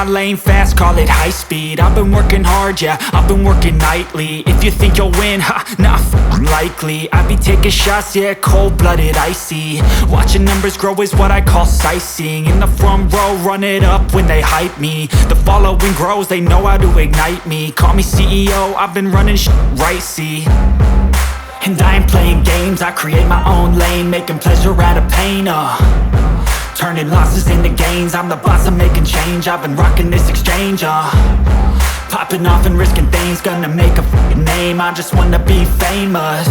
lane fast, call it high speed. I've been working hard, yeah, I've been working nightly. If you think you'll win, ha, not likely. I be taking shots, yeah, cold-blooded, icy. Watching numbers grow is what I call sightseeing. In the front row, run it up when they hype me. The following grows, they know how to ignite me. Call me CEO, I've been running right, see. And I ain't playing games, I create my own lane, making pleasure out of pain, turning losses into gains. I'm the boss, I'm making change. I've been rocking this exchange, popping off and risking things. Gonna make a f***ing name. I just wanna be famous,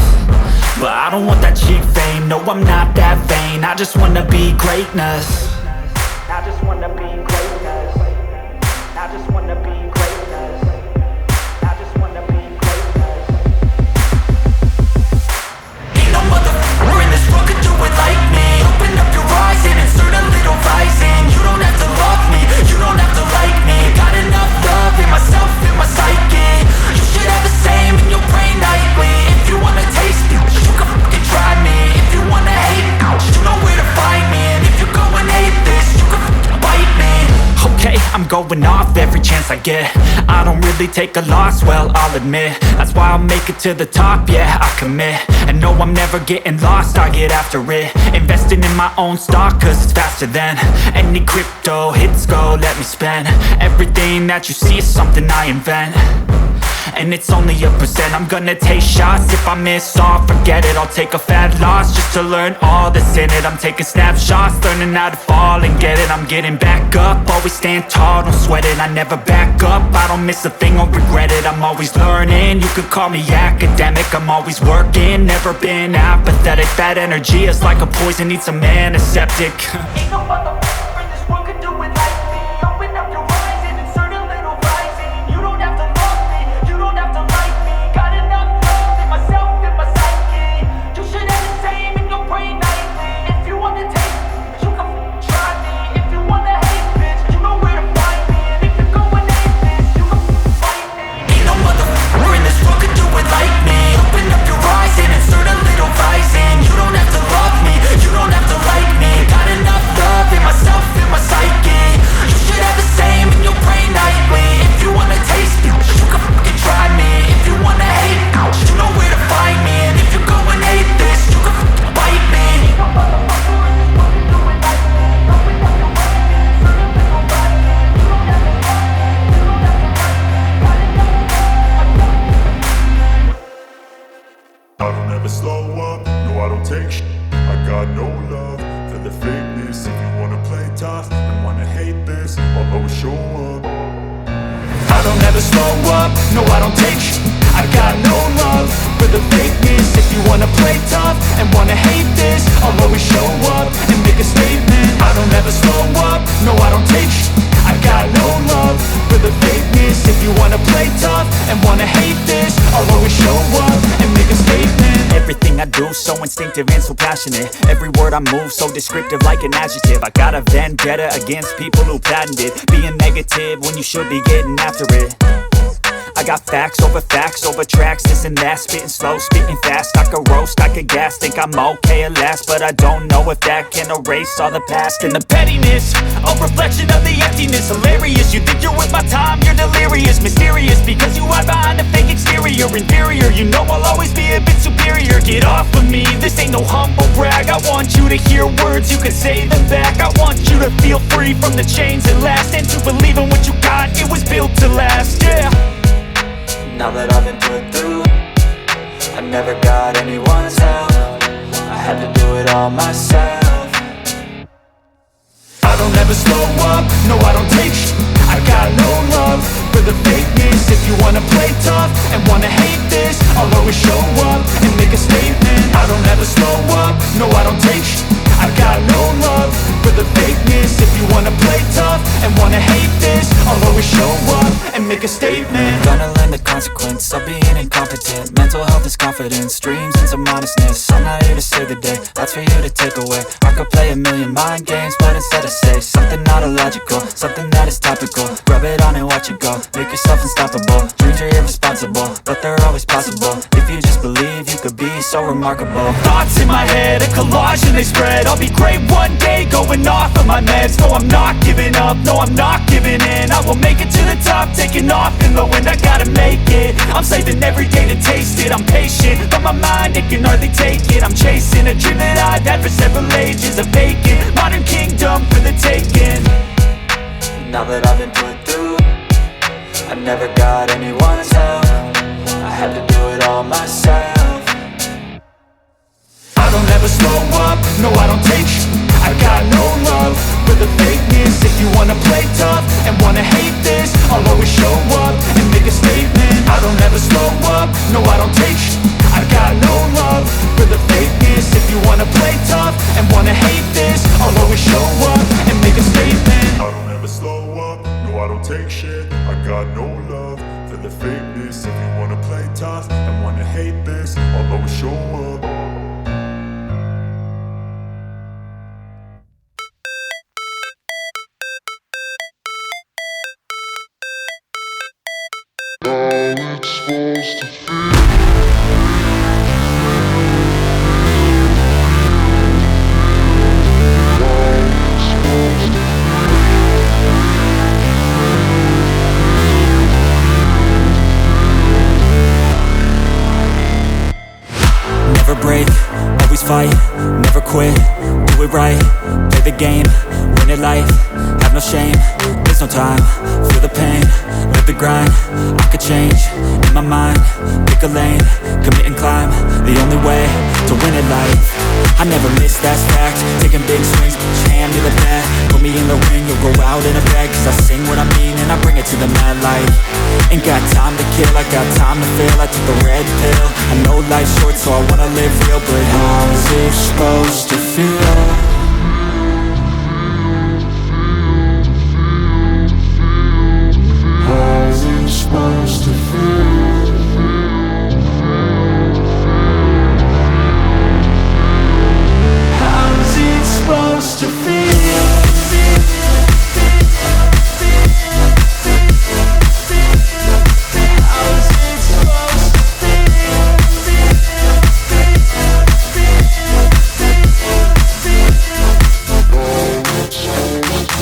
but I don't want that cheap fame. No, I'm not that vain. I just wanna be greatness. I just wanna be greatness. I just wanna be greatness. I just wanna be greatness. Ain't no motherfucker in this world could do it like me. Open up your eyes and insert a little rising. You don't have to love me, you don't have to like me. Got enough love in myself, in my psyche. You should have the same in your brain nightly. If you wanna taste me, you can fucking try me. If you wanna hate me, you know where to find me. And if you go and hate this, you can fucking bite me. Okay, I'm going off every chance I get. I don't really take a loss, well, I'll admit. That's why I'll make it to the top, yeah, I commit. And no, I'm never getting lost, I get after it. Investing in my own stock, cause it's faster than any crypto hits go, let me spend. Everything that you see is something I invent, and it's only a percent. I'm gonna take shots, if I miss all, forget it. I'll take a fat loss just to learn all that's in it. I'm taking snapshots, learning how to fall and get it. I'm getting back up, always stand tall, don't sweat it. I never back up, I don't miss a thing or regret it. I'm always learning, you could call me academic. I'm always working, never been apathetic. That energy is like a poison, needs some antiseptic. Ain't no motherfucker in this world could do it like me. Open up your eyes and insert a little rising. You don't have to love me, you don't have to like me. Got enough love in myself, in my psyche. You should have the same in your brain nightly. If you wanna taste me, you can try me. If you wanna hate bitch, you know where to find me. And if you go and hate this, you can fight me. Ain't no motherfucker in this world could do it like me. Open up your eyes and insert a little rising. You don't have to love me, you don't have to like me. Got enough love in myself, in my psyche. You should have the same in your brain nightly. If you wanna taste me, you can fucking try me. If you wanna hate me, you know where to find me. And if you go and hate this, you can fucking bite me. Ain't no motherfucker in this world can do it like me. Open up your eyes and insert a little rising. You don't have to love me, you don't have to like me. Got enough love. I don't ever slow up, no I don't take shit. I got no love for the fakeness. If you wanna play tough and wanna hate this, I'll always show up. I don't ever slow up, no I don't take shit. I got no love for the fakeness. If you wanna play tough and wanna hate this, I'll always show up and make a statement. I don't ever slow up, no I don't take shit. I got no love for the fakeness. If you wanna play tough and wanna hate this, I'll always show up and make a statement. Everything I do so instinctive and so passionate. Every word I move so descriptive like an adjective. I got a vendetta against people who patented being negative when you should be getting after it. I got facts over tracks, this and that. Spitting slow, spitting fast. I could roast, I could gas. Think I'm okay at last, but I don't know if that can erase all the past. And the pettiness, a reflection of the emptiness. Hilarious, you think you're with my time, you're delirious. Mysterious, because you hide behind a fake exterior. Inferior, you know I'll always be a bit superior. Get off of me, this ain't no humble brag. I want you to hear words, you can say them back. I want you to feel free from the chains that last, and to believe in what you got, it was built to last, yeah. Now that I've been put through, I never got anyone's help. I had to do it all myself. I don't ever slow up, no I don't take shit. I got no love for the fakeness. If you wanna play tough and wanna hate this, I'll always show up and make a statement. I don't ever slow up, no I don't take shit. I got no love for the fakeness. If you wanna play tough and wanna hate this, I'll always show up and make a statement. Trying to learn the consequence of being incompetent. Mental health is confidence, dreams and some honestness. I'm not here to save the day, that's for you to take away. I could play a million mind games, but instead I say something not illogical, something that is topical. Rub it on and watch it go, make yourself unstoppable. Dreams are irresponsible, but they're always possible. If you just believe, you could be so remarkable. Thoughts in my head, a collage and they spread. I'll be great one day, going off of my meds. No, I'm not giving up, no, I'm not giving in. I will make it to the top, taking off in the wind. I gotta make it, I'm saving every day to taste it. I'm patient, but my mind, it can hardly take it. I'm chasing a dream that I've had for several ages. A vacant, modern kingdom for the taking. Now that I've been put through, I never got anyone's help. I had to do it all myself. I don't ever slow up, no I don't take sh**. I got no love for the fakeness. If you wanna play tough and wanna hate this, I'll always show up and make a statement. I don't ever slow up, no I don't take sh**. I got no love for the fakeness. If you wanna play tough and wanna hate this, I'll always show up and make a statement. I don't ever slow up, no I don't take shit. I got no love for the fakeness. If you wanna play tough and wanna hate this, I'll always show up. Never break, always fight, never quit, do it right, play the game, win it life, have no shame, there's no time, feel the pain, live the grind, I could change, in my mind, pick a lane, commit and climb, the only way to win it life. I never miss, that's fact, taking big swings, hand me the bat, put me in the ring, you'll go out in a bag, cause I sing what I mean and I bring it to the mad light. Ain't got time to kill, I got time to feel, I took the red pill, I know life's short so I wanna live real, but how's it supposed to feel? How's it supposed to feel? How's it supposed to feel?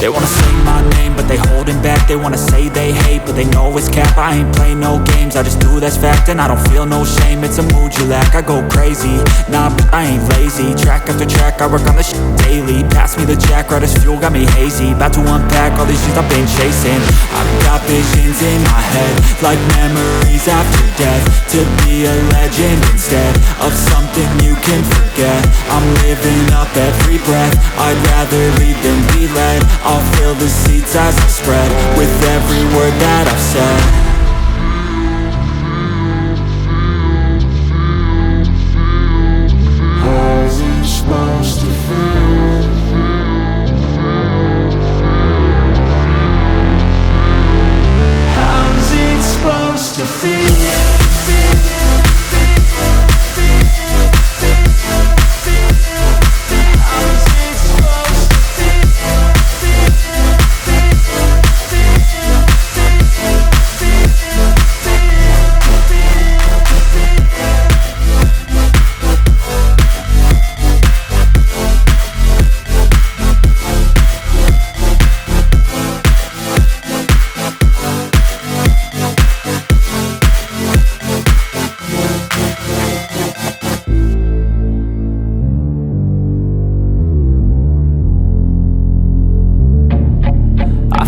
They wanna say my name, but they holding back. They wanna say they hate, but they know it's cap. I ain't play no games, I just do that's fact. And I don't feel no shame, it's a mood you lack. I go crazy, nah, but I ain't lazy. Track after track, I work on this shit daily. Pass me the jack, right as fuel, got me hazy. About to unpack all these things I've been chasing. I've got visions in my head, like memories after death. To be a legend instead of something you can forget. I'm living up every breath, I'd rather lead than be led. I'll fill the seats as I spread with every word that I've said. How's it supposed to feel? How's it supposed to feel?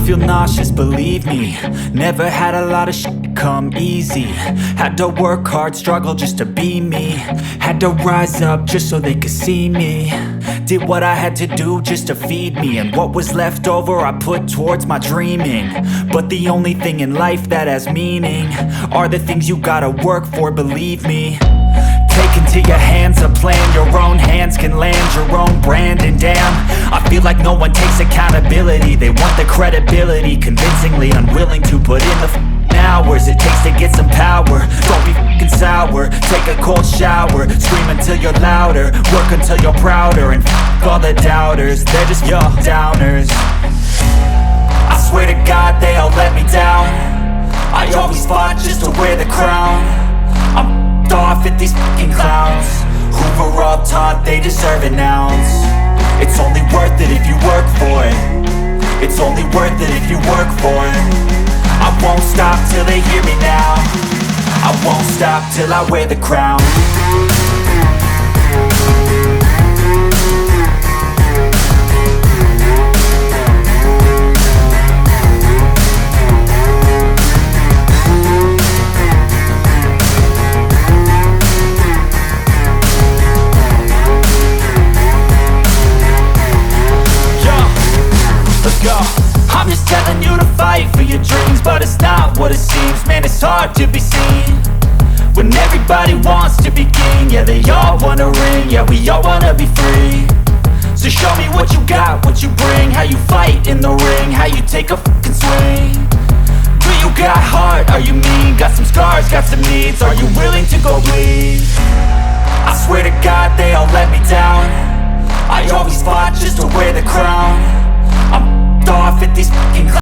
Feel nauseous, believe me. Never had a lot of shit come easy. Had to work hard, struggle just to be me. Had to rise up just so they could see me. Did what I had to do just to feed me. And what was left over I put towards my dreaming. But the only thing in life that has meaning are the things you gotta work for, believe me. Take into your hands a plan, your own hands can land your own brand. And damn, I feel like no one takes accountability. They want the credibility, convincingly unwilling to put in the hours it takes to get some power. Don't be f***ing sour, take a cold shower. Scream until you're louder, work until you're prouder. And f*** all the doubters, they're just downers. I swear to God they all let me down. I always fought just to wear the crown. I'm f***ed off at these f***ing clowns who were all taught they deserve an ounce. It's only worth it if you work for it. It's only worth it if you work for it. I won't stop till they hear me now. I won't stop till I wear the crown. I'm just telling you to fight for your dreams, but it's not what it seems. Man, it's hard to be seen when everybody wants to be king. Yeah, they all wanna ring, yeah, we all wanna be free. So show me what you got, what you bring, how you fight in the ring, how you take a fucking swing. Do you got heart, are you mean? Got some scars, got some needs, are you willing to go bleed? I swear to God they all let me down. I always fought just to wear the crown. I'm off at these fucking